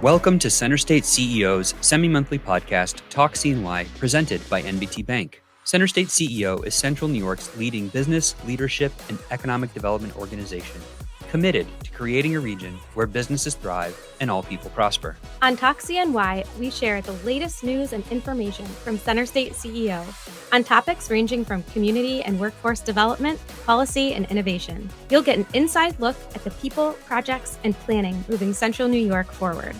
Welcome to Center State CEO's semi-monthly podcast, Talk CNY, presented by NBT Bank. Center State CEO is Central New York's leading business, leadership, and economic development organization, committed to creating a region where businesses thrive and all people prosper. On Talk CNY, we share the latest news and information from Center State CEO on topics ranging from community and workforce development, policy, and innovation. You'll get an inside look at the people, projects, and planning moving Central New York forward.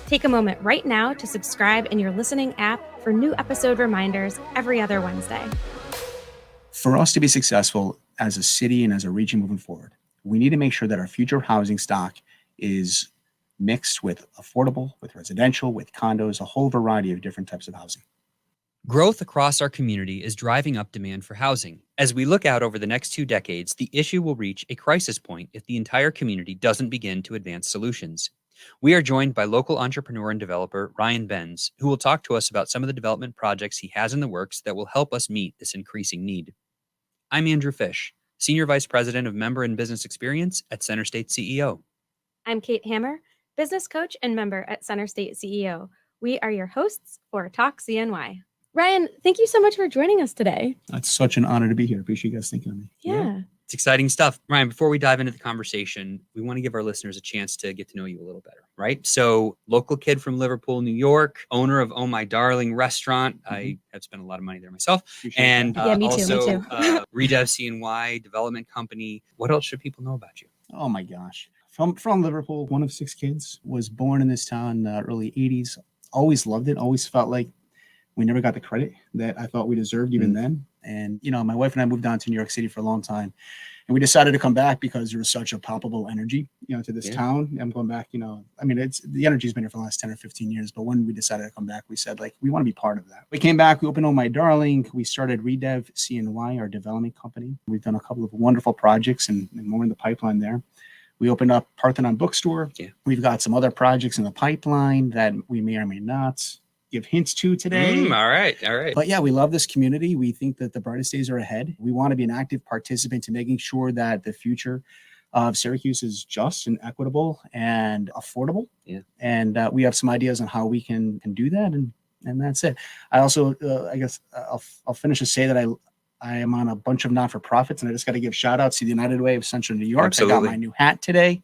Take a moment right now to subscribe in your listening app for new episode reminders every other Wednesday. For us to be successful as a city and as a region moving forward, we need to make sure that our future housing stock is mixed with affordable, with residential, with condos, a whole variety of different types of housing. Growth across our community is driving up demand for housing. As we look out over the next 2 decades, the issue will reach a crisis point if the entire community doesn't begin to advance solutions. We are joined by local entrepreneur and developer Ryan Benz, who will talk to us about some of the development projects he has in the works that will help us meet this increasing need. I'm Andrew Fish, Senior Vice President of Member and Business Experience at Center State CEO. I'm Kate Hammer, Business Coach and Member at Center State CEO. We are your hosts for Talk CNY. Ryan, thank you so much for joining us today. It's such an honor to be here. Appreciate you guys thinking of me. Yeah. It's exciting stuff. Ryan, before we dive into the conversation, we want to give our listeners a chance to get to know you a little better, right? So, local kid from Liverpool, New York, owner of Oh My Darling restaurant. I have spent a lot of money there myself. And Yeah, me too, also me too. Redev CNY development company. What else should people know about you? Oh my gosh. From Liverpool, one of 6 kids, was born in this town in the early 80s. Always loved it. Always felt like we never got the credit that I thought we deserved even then. And, my wife and I moved down to New York City for a long time. And we decided to come back because there was such a palpable energy, to this town. I'm going back, the energy's been here for the last 10 or 15 years. But when we decided to come back, we said, we want to be part of that. We came back, we opened Oh My Darling. We started Redev CNY, our development company. We've done a couple of wonderful projects and more in the pipeline there. We opened up Parthenon Bookstore. Yeah. We've got some other projects in the pipeline that we may or may not give hints to today. All right. But yeah, we love this community. We think that the brightest days are ahead. We want to be an active participant to making sure that the future of Syracuse is just and equitable and affordable. Yeah. And we have some ideas on how we can do that. And that's it. I also, I'll finish to say that I am on a bunch of not-for-profits, and I just got to give shout outs to the United Way of Central New York. Absolutely. I got my new hat today.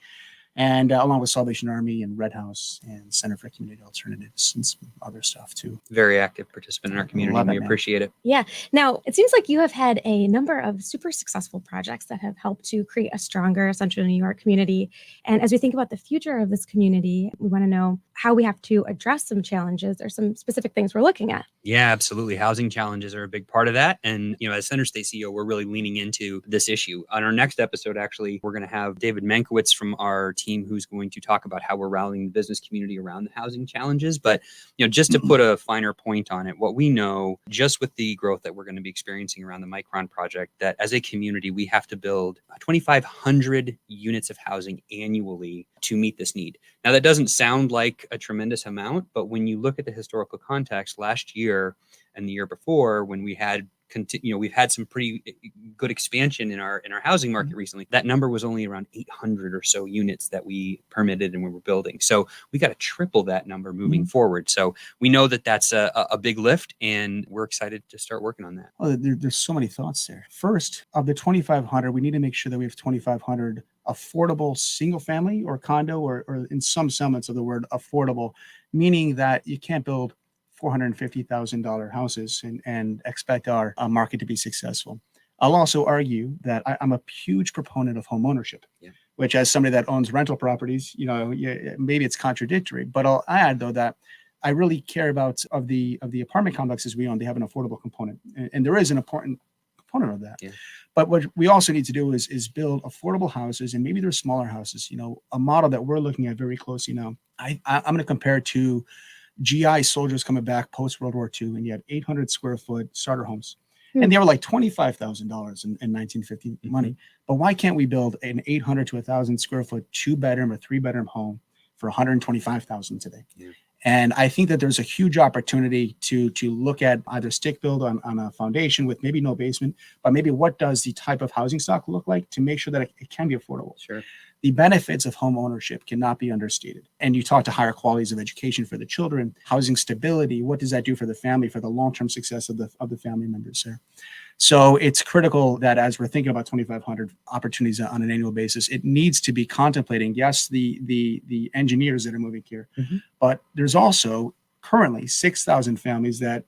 And along with Salvation Army and Red House and Center for Community Alternatives and some other stuff too. Very active participant in our community. We appreciate it. Yeah. Now, it seems like you have had a number of super successful projects that have helped to create a stronger Central New York community. And as we think about the future of this community, we want to know how we have to address some challenges or some specific things we're looking at. Yeah, absolutely. Housing challenges are a big part of that. And, as Center State CEO, we're really leaning into this issue. On our next episode, actually, we're going to have David Mankiewicz from our team who's going to talk about how we're rallying the business community around the housing challenges. But, just to put a finer point on it, what we know just with the growth that we're going to be experiencing around the Micron project, that as a community, we have to build 2,500 units of housing annually to meet this need. Now, that doesn't sound like a tremendous amount, but when you look at the historical context, last year and the year before, when we had we've had some pretty good expansion in our housing market recently. That number was only around 800 or so units that we permitted and we were building. So we got to triple that number moving forward. So we know that that's a big lift, and we're excited to start working on that. Well, there's so many thoughts there. First, of the 2,500, we need to make sure that we have 2,500 affordable single family or condo, or in some semblance of the word affordable, meaning that you can't build $450,000 houses and expect our market to be successll. I'll also argue that I'm a huge proponent of home ownership, which, as somebody that owns rental properties, maybe it's contradictory, but I'll add though that I really care about of the apartment complexes we own. They have an affordable component, and there is an important component of that. Yeah. But what we also need to do is build affordable houses, and maybe they're smaller houses. A model that we're looking at very closely now. I'm going to compare it to GI soldiers coming back post World War II, and you had 800 square foot starter homes. And they were like $25,000 in 1950 money. But why can't we build an 800 to 1,000 square foot 2-bedroom or 3-bedroom home for $125,000 today? Yeah. And I think that there's a huge opportunity to look at either stick build on a foundation with maybe no basement, but maybe what does the type of housing stock look like to make sure that it can be affordable. Sure. The benefits of home ownership cannot be understated. And you talk to higher qualities of education for the children, housing stability. What does that do for the family, for the long-term success of the family members there? So it's critical that as we're thinking about 2,500 opportunities on an annual basis, it needs to be contemplating, yes, the engineers that are moving here, but there's also currently 6,000 families that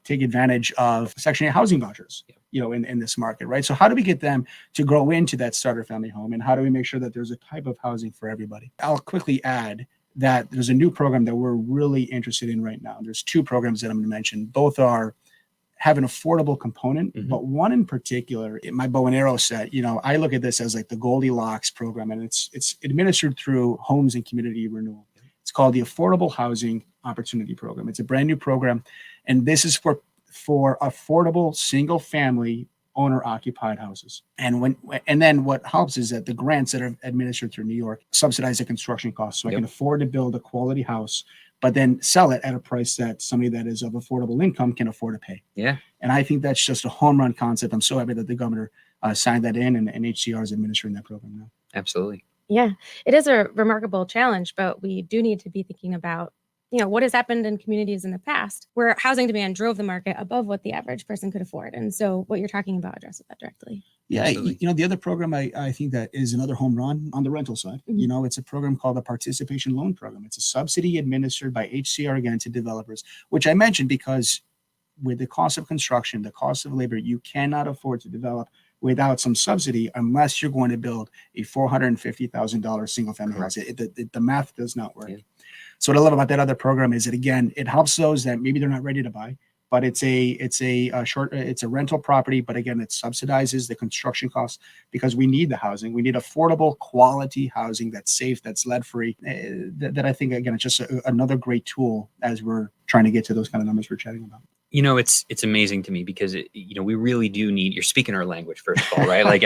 take advantage of Section 8 housing vouchers, in this market, right? So how do we get them to grow into that starter family home, and how do we make sure that there's a type of housing for everybody? I'll quickly add that there's a new program that we're really interested in right now. There's two programs that I'm going to mention. Both have an affordable component, but one in particular, in my bow and arrow set, I look at this as like the Goldilocks program, and it's administered through Homes and Community Renewal. It's called the Affordable Housing Opportunity Program. It's a brand new program, and this is for affordable single family owner occupied houses. And then what helps is that the grants that are administered through New York subsidize the construction costs, so I can afford to build a quality house, but then sell it at a price that somebody that is of affordable income can afford to pay. Yeah. And I think that's just a home run concept. I'm so happy that the governor signed that in, and HCR is administering that program now. Absolutely. Yeah, it is a remarkable challenge, but we do need to be thinking about, what has happened in communities in the past where housing demand drove the market above what the average person could afford. And so what you're talking about addresses that directly. Yeah, Absolutely. the other program I think that is another home run on the rental side. It's a program called the Participation Loan Program. It's a subsidy administered by HCR again to developers, which I mentioned because with the cost of construction, the cost of labor, you cannot afford to develop without some subsidy unless you're going to build a $450,000 single family house. The math does not work. Yeah. So what I love about that other program is that, again, it helps those that maybe they're not ready to buy, but it's a rental property. But again, it subsidizes the construction costs because we need the housing. We need affordable, quality housing that's safe, that's lead free. That I think, again, it's just another great tool as we're trying to get to those kind of numbers we're chatting about. It's amazing to me because we really do need, you're speaking our language, first of all, right?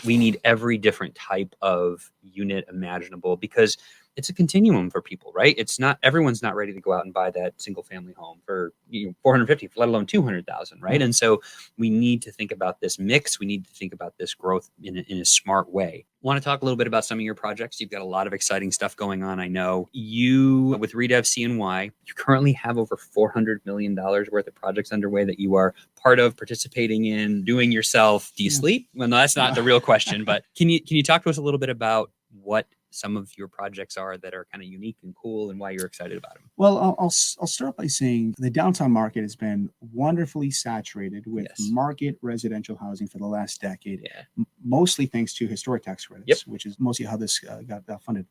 We need every different type of unit imaginable because it's a continuum for people, right? Everyone's not ready to go out and buy that single family home for 450, let alone 200,000, right? And so we need to think about this mix. We need to think about this growth in a smart way. Want to talk a little bit about some of your projects? You've got a lot of exciting stuff going on. I know you, with Redev CNY, you currently have over $400 million worth of projects underway that you are part of, participating in, doing yourself. Do you sleep? Well, no, that's not the real question, but can you talk to us a little bit about what some of your projects are that are kind of unique and cool and why you're excited about them? Well, I'll start by saying the downtown market has been wonderfully saturated with market residential housing for the last decade, mostly thanks to historic tax credits, which is mostly how this got funded.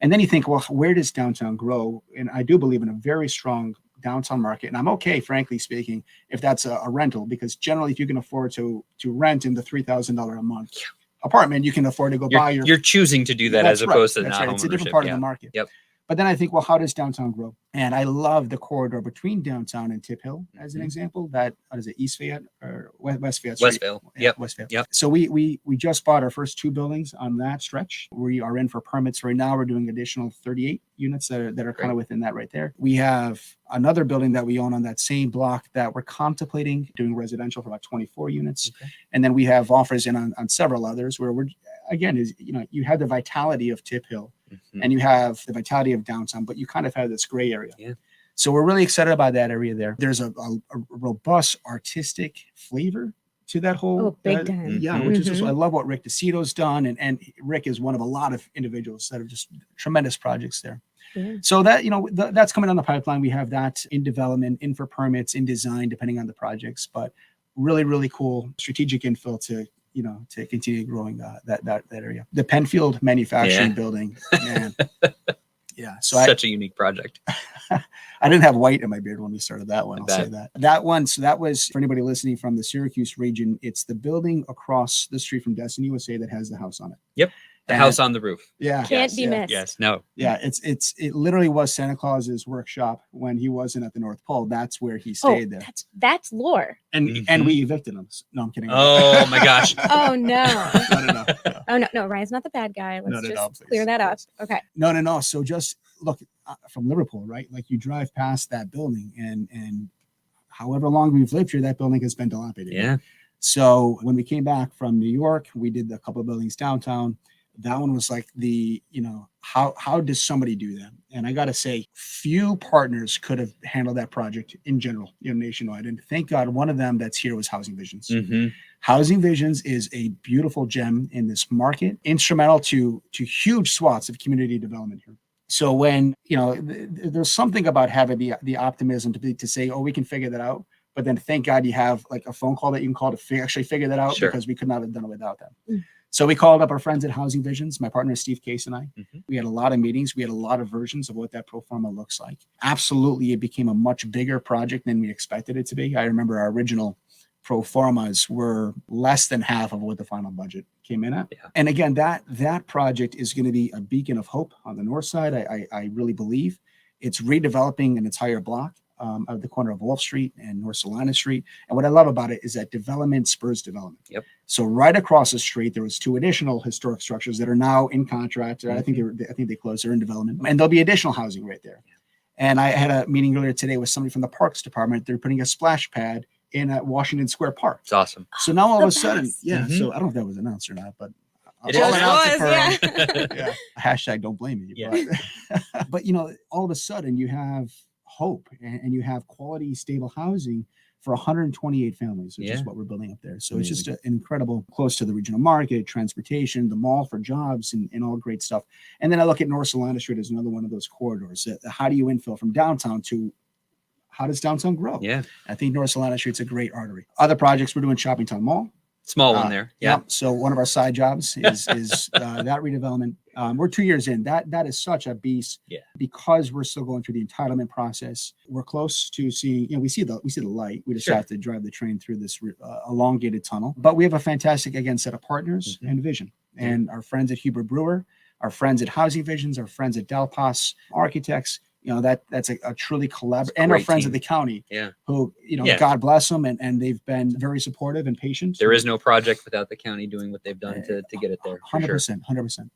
And then you think, well, where does downtown grow? And I do believe in a very strong downtown market. And I'm okay, frankly speaking, if that's a rental, because generally if you can afford to rent in the $3,000 a month apartment, you can afford to buy your. You're choosing to do that as opposed to not home It's a different part of the market. Yep. But then I think, well, how does downtown grow? And I love the corridor between downtown and Tip Hill as an example. That is it, East Fayette or West Fayette Street? Westville. West Fayette. Yep. So we just bought our first 2 buildings on that stretch. We are in for permits right now. We're doing additional 38 units that are kind of within that right there. We have another building that we own on that same block that we're contemplating doing residential for about 24 units. Okay. And then we have offers in on several others where we're, again, you have the vitality of Tip Hill and you have the vitality of downtown, but you kind of have this gray area. Yeah. So we're really excited about that area there. There's a robust artistic flavor to that whole big time. Which is just, I love what Rick DeCito's done, and Rick is one of a lot of individuals that are just tremendous projects there. Yeah. So that that's coming on the pipeline. We have that in development, in for permits, in design, depending on the projects. But really, really cool strategic infill to continue growing that area. The Penfield Manufacturing Building, man. Yeah. So such a unique project. I didn't have white in my beard when we started that one. I'll say that. That one, so that was, for anybody listening from the Syracuse region, it's the building across the street from Destiny USA that has the house on it. Yep. The house on the roof. Yeah. Can't be missed. Yes. No. Yeah. It literally was Santa Claus's workshop when he wasn't at the North Pole. That's where he stayed there. That's lore. And we evicted him. No, I'm kidding. Oh my gosh. Oh no. No. Oh no. Ryan's not the bad guy. Let's just clear that up. Okay. No. So just look, from Liverpool, right? Like you drive past that building and however long we've lived here, that building has been dilapidated. Yeah. So when we came back from New York, we did a couple of buildings downtown. That one was like how does somebody do that? And I got to say, few partners could have handled that project in general, nationwide. And thank God one of them that's here was Housing Visions. Mm-hmm. Housing Visions is a beautiful gem in this market, instrumental to huge swaths of community development here. So when, there's something about having the optimism to say, oh, we can figure that out. But then thank God you have like a phone call that you can call to actually figure that out, because we could not have done it without them. Mm. So we called up our friends at Housing Visions, my partner, Steve Case, and I. Mm-hmm. We had a lot of meetings. We had a lot of versions of what that pro forma looks like. Absolutely, it became a much bigger project than we expected it to be. I remember our original pro formas were less than half of what the final budget came in at. Yeah. And again, that project is going to be a beacon of hope on the north side. I really believe it's redeveloping an entire block at the corner of Wolf Street and North Salina Street. And what I love about it is that development spurs development. Yep. So right across the street, there was 2 additional historic structures that are now in contract. Mm-hmm. I think they closed. They're in development, and there'll be additional housing right there. And I had a meeting earlier today with somebody from the Parks Department. They're putting a splash pad in Washington Square Park. It's awesome. So now all of a sudden, mm-hmm. So I don't know if that was announced or not, but it was. Yeah. Hashtag don't blame me. Yeah. But all of a sudden you have hope and you have quality, stable housing for 128 families, which is what we're building up there. So It's just an incredible, close to the regional market, transportation, the mall for jobs, and all great stuff. And then I look at North Salina Street as another one of those corridors. How do you infill from downtown to how does downtown grow? Yeah, I think North Salina Street's a great artery. Other projects we're doing, Shoppingtown Mall. Small one there. Yeah. So one of our side jobs is that redevelopment. We're 2 years in. That is such a beast. Yeah. Because we're still going through the entitlement process. We're close to seeing. We see the light. We just have to drive the train through this elongated tunnel. But we have a fantastic set of partners and vision. And our friends at Hubert Brewer, our friends at Housing Visions, our friends at Delpas Architects. That's a truly collaborative, and our friends at the county, who, God bless them, and they've been very supportive and patient. There is no project without the county doing what they've done to get it there. 100%.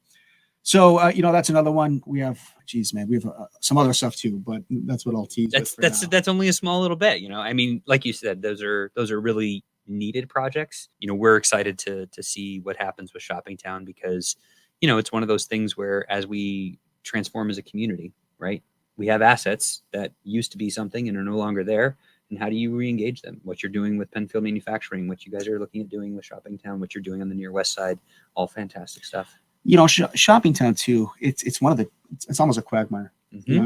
So, that's another one. We have, we have some other stuff too, but that's what I'll tease. That's only a small little bit, I mean, like you said, those are really needed projects. We're excited to see what happens with Shoppingtown, because, it's one of those things where as we transform as a community, right? We have assets that used to be something and are no longer there. And how do you re-engage them? What you're doing with Penfield Manufacturing, what you guys are looking at doing with Shoppingtown, what you're doing on the near west side, all fantastic stuff. Shoppingtown too, it's almost a quagmire,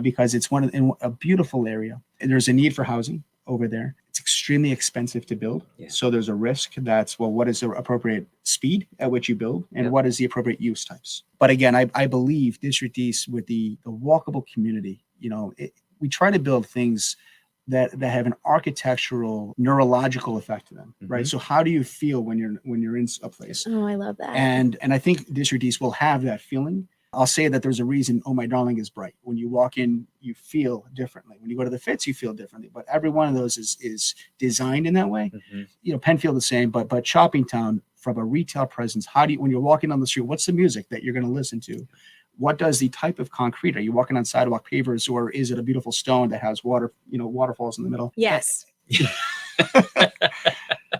because it's in a beautiful area. And there's a need for housing over there. It's extremely expensive to build. Yeah. So there's a risk that's, what is the appropriate speed at which you build, and what is the appropriate use types? But again, I believe District East, with the walkable community, we try to build things that have an architectural, neurological effect to them, right? So how do you feel when you're in a place? Oh, I love that. And I think District East will have that feeling. I'll say that there's a reason, Oh My Darling is bright. When you walk in, you feel differently. When you go to the Fitz, you feel differently. But every one of those is designed in that way. Penfield the same, but Shoppingtown, from a retail presence, when you're walking on the street, what's the music that you're going to listen to? What does the type of concrete? Are you walking on sidewalk pavers, or is it a beautiful stone that has water, waterfalls in the middle? Yes. Yeah.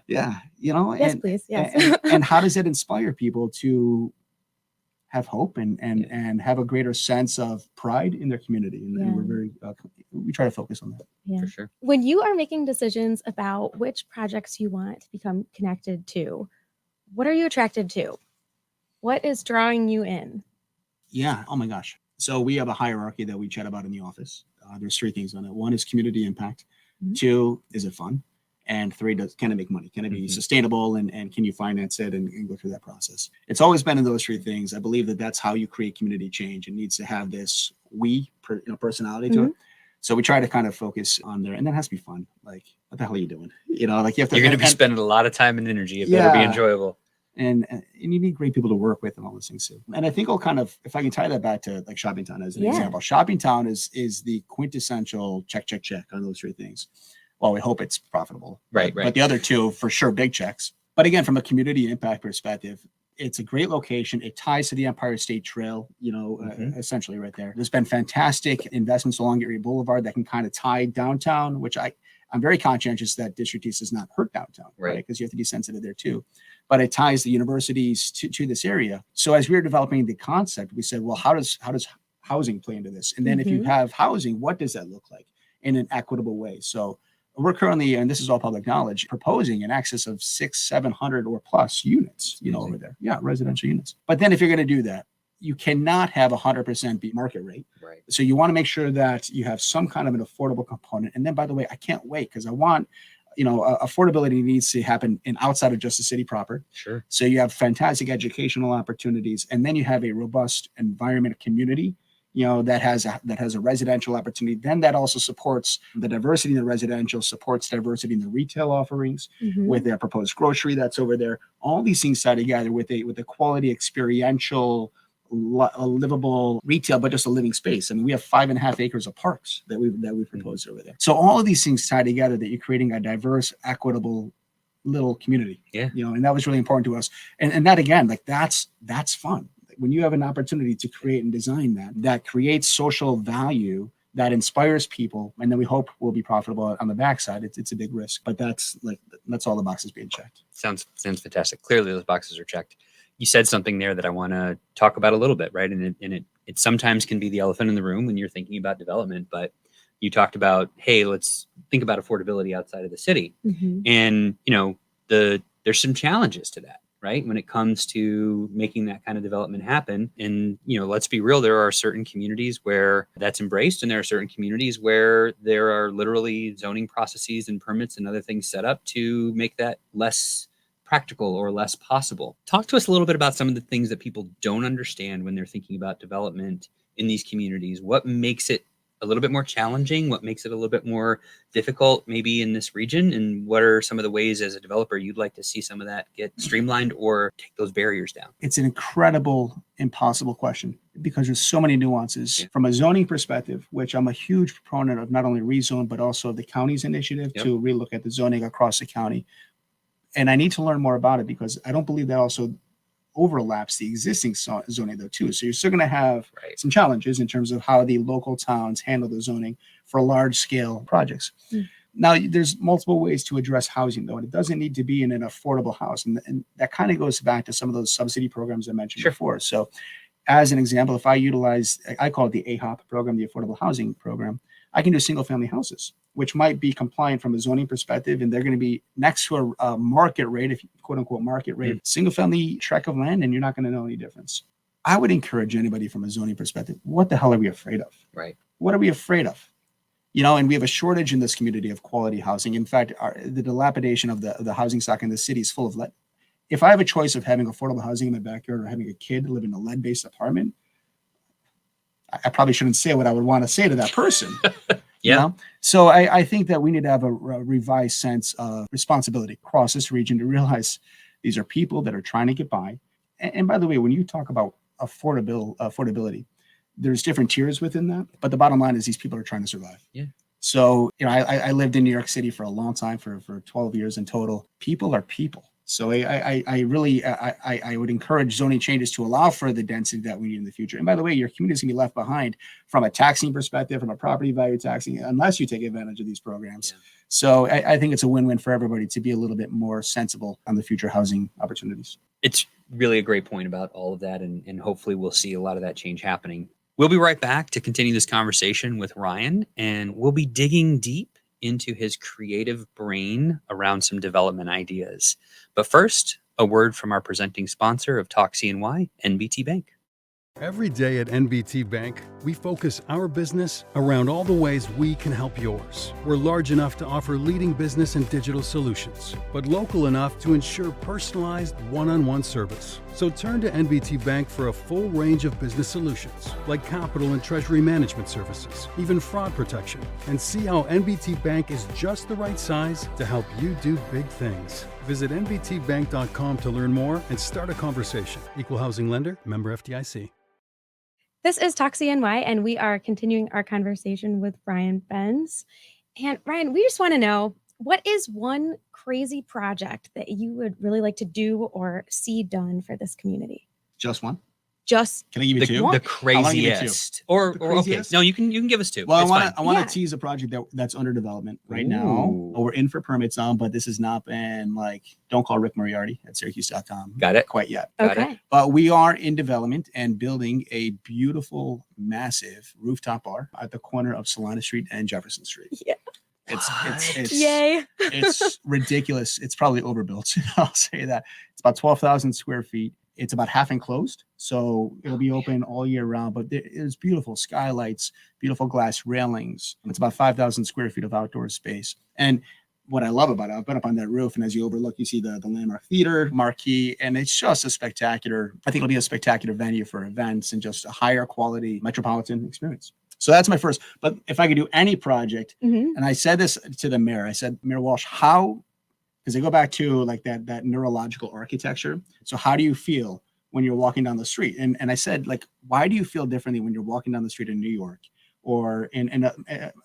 Yes, please. Yes. And how does it inspire people to have hope and have a greater sense of pride in their community? And we're very, we try to focus on that. Yeah. For sure. When you are making decisions about which projects you want to become connected to, what are you attracted to? What is drawing you in? Yeah. Oh my gosh. So we have a hierarchy that we chat about in the office. There's 3 things on it. 1 is community impact. 2, is it fun? And 3, can it make money? Can it be sustainable? And can you finance it and go through that process? It's always been in those 3 things. I believe that that's how you create community change. It needs to have this personality to it. So we try to kind of focus on there, and that has to be fun. Like, what the hell are you doing? You have to. You're going to be spending a lot of time and energy. It better be enjoyable. And you need great people to work with and all those things too. And I think I'll kind of, if I can tie that back to like Shoppingtown as an example, Shoppingtown is the quintessential check on those 3 things. Well, we hope it's profitable. Right. But the other 2, for sure, big checks. But again, from a community impact perspective, It's a great location. It ties to the Empire State Trail, essentially right there. There's been fantastic investments along Erie Boulevard that can kind of tie downtown, which I'm very conscientious that District East does not hurt downtown, right? Because you have to be sensitive there too. But it ties the universities to this area. So as we were developing the concept, we said, well, how does housing play into this? And then if you have housing, what does that look like in an equitable way? So we're currently, and this is all public knowledge, proposing in excess of 600-700 or plus units, over there. Yeah, residential units. But then if you're going to do that, you cannot have 100% be market rate. Right. So you want to make sure that you have some kind of an affordable component. And then, by the way, I can't wait because I want, affordability needs to happen outside of just the city proper. Sure. So you have fantastic educational opportunities, and then you have a robust environment community, that has a residential opportunity. Then that also supports the diversity in the residential, supports diversity in the retail offerings with their proposed grocery that's over there. All these things tied together with a quality experiential, a livable retail, but just a living space. I mean, we have 5.5 acres of parks that we've proposed over there. So all of these things tie together that you're creating a diverse, equitable little community. Yeah. And that was really important to us. And that again, that's fun. When you have an opportunity to create and design that creates social value, that inspires people, and then we hope will be profitable on the backside. It's a big risk, but that's all the boxes being checked. Sounds fantastic. Clearly those boxes are checked. You said something there that I want to talk about a little bit, right? And it sometimes can be the elephant in the room when you're thinking about development, but you talked about, hey, let's think about affordability outside of the city. And, there's some challenges to that, right? When it comes to making that kind of development happen. And, let's be real, there are certain communities where that's embraced, and there are certain communities where there are literally zoning processes and permits and other things set up to make that less practical or less possible. Talk to us a little bit about some of the things that people don't understand when they're thinking about development in these communities. What makes it a little bit more challenging? What makes it a little bit more difficult maybe in this region? And what are some of the ways as a developer you'd like to see some of that get streamlined or take those barriers down? It's an incredible, impossible question because there's so many nuances from a zoning perspective, which I'm a huge proponent of not only rezone, but also the county's initiative to relook at the zoning across the county. And I need to learn more about it because I don't believe that also overlaps the existing zoning though too. So you're still going to have some challenges in terms of how the local towns handle the zoning for large scale projects. Now there's multiple ways to address housing though, and it doesn't need to be in an affordable house. And that kind of goes back to some of those subsidy programs I mentioned before. So as an example, if I call it the AHOP program, the Affordable Housing Program, I can do single family houses, which might be compliant from a zoning perspective. And they're going to be next to a market rate, if you quote unquote market rate, single family tract of land, and you're not going to know any difference. I would encourage anybody from a zoning perspective, what the hell are we afraid of? Right. What are we afraid of? And we have a shortage in this community of quality housing. In fact, the dilapidation of the housing stock in the city is full of lead. If I have a choice of having affordable housing in my backyard or having a kid live in a lead-based apartment, I probably shouldn't say what I would want to say to that person. So I think that we need to have a revised sense of responsibility across this region to realize these are people that are trying to get by. And by the way, when you talk about affordability, there's different tiers within that. But the bottom line is these people are trying to survive. Yeah. So, I lived in New York City for a long time, for 12 years in total. People are people. So I really would encourage zoning changes to allow for the density that we need in the future. And by the way, your community is going to be left behind from a taxing perspective, from a property value taxing, unless you take advantage of these programs. So I think it's a win-win for everybody to be a little bit more sensible on the future housing opportunities. It's really a great point about all of that. And hopefully we'll see a lot of that change happening. We'll be right back to continue this conversation with Ryan, and we'll be digging deep into his creative brain around some development ideas. But first, a word from our presenting sponsor of Talk CNY, NBT Bank. Every day at NBT Bank, we focus our business around all the ways we can help yours. We're large enough to offer leading business and digital solutions, but local enough to ensure personalized one-on-one service. So turn to NBT Bank for a full range of business solutions, like capital and treasury management services, even fraud protection, and see how NBT Bank is just the right size to help you do big things. Visit nbtbank.com to learn more and start a conversation. Equal housing lender, member FDIC. This is Talk CNY, and we are continuing our conversation with Ryan Benz. And Ryan, we just want to know, what is one crazy project that you would really like to do or see done for this community? Just one. Just Can I give you two? The I wanna give you two. craziest. Or okay. craziest? No, you can give us two. Well, It's fine. I want Yeah. to tease a project that's under development right now. Ooh. We're in for permits on, but this has not been don't call Rick Moriarty at Syracuse.com. Got it. Quite yet. Got it. okay. But we are in development and building a beautiful, massive rooftop bar at the corner of Solana Street and Jefferson Street. Yeah. It's Yay. it's ridiculous. It's probably overbuilt. I'll say that. It's about 12,000 square feet. It's about half enclosed, so it'll be open all year round. But there's beautiful skylights, beautiful glass railings. It's about 5,000 square feet of outdoor space. And what I love about it, I've been up on that roof, and as you overlook, you see the Landmark Theater marquee, and it's just a spectacular. I think it'll be a spectacular venue for events and just a higher quality metropolitan experience. So that's my first. But if I could do any project, Mhm. and I said this to the mayor, I said, Mayor Walsh, how? Because they go back to like that neurological architecture. So how do you feel when you're walking down the street? And I said, like, why do you feel differently when you're walking down the street in New York or in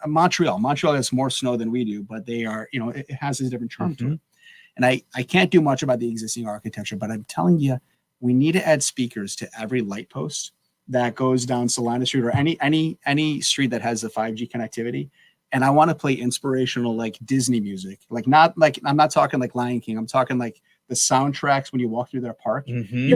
Montreal? Montreal has more snow than we do, but they are, it has a different charm to it. And I can't do much about the existing architecture, but I'm telling you, we need to add speakers to every light post that goes down Solana Street or any street that has the 5G connectivity. And I want to play inspirational like Disney music, I'm not talking like Lion King. I'm talking like the soundtracks when you walk through their park. Mhm.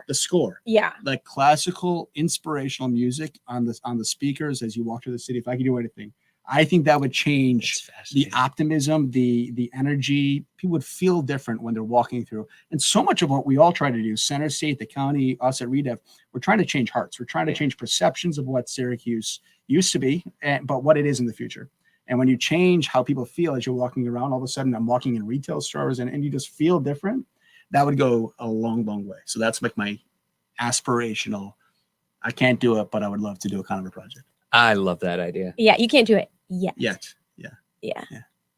The score, Yeah. like classical inspirational music on the speakers as you walk through the city. If I could do anything, I think that would change That's the fascinating. optimism, the energy. People would feel different when they're walking through. And so much of what we all try to do, Center State, the county, us at Redev, we're trying to change hearts. We're trying to change perceptions of what Syracuse used to be, but what it is in the future. And when you change how people feel as you're walking around, all of a sudden I'm walking in retail stores and you just feel different, that would go a long, long way. So that's like my aspirational. I can't do it, but I would love to do a kind of a project. I love that idea. Yeah. You can't do it yet. Yeah. Yeah. Yeah.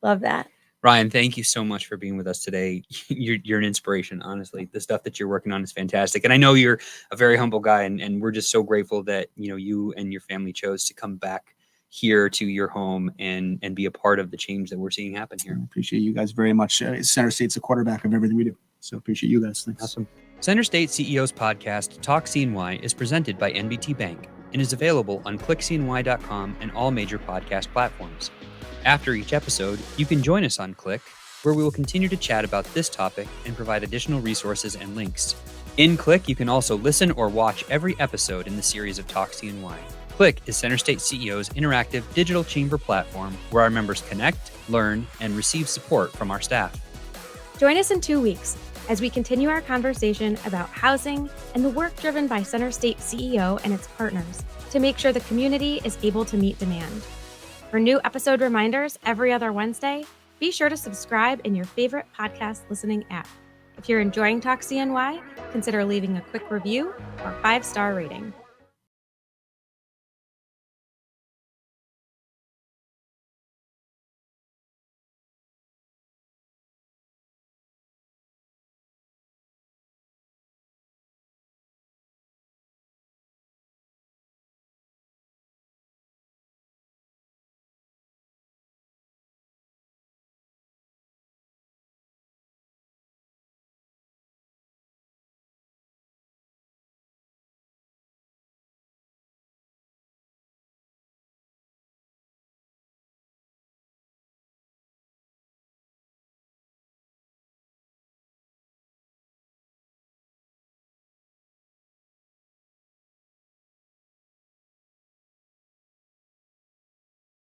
Love that. Ryan, thank you so much for being with us today. You're an inspiration, honestly. The stuff that you're working on is fantastic. And I know you're a very humble guy, and we're just so grateful that, you and your family chose to come back here to your home and be a part of the change that we're seeing happen here. I appreciate you guys very much. Center State's the quarterback of everything we do. So appreciate you guys. Thanks. Awesome. Center State CEO's podcast, Talk CNY, is presented by NBT Bank and is available on clickcny.com and all major podcast platforms. After each episode, you can join us on Click, where we will continue to chat about this topic and provide additional resources and links. In Click, you can also listen or watch every episode in the series of Talk CNY. Click is Center State CEO's interactive digital chamber platform where our members connect, learn, and receive support from our staff. Join us in 2 weeks as we continue our conversation about housing and the work driven by Center State CEO and its partners to make sure the community is able to meet demand. For new episode reminders every other Wednesday, be sure to subscribe in your favorite podcast listening app. If you're enjoying Talk CNY, consider leaving a quick review or 5-star rating.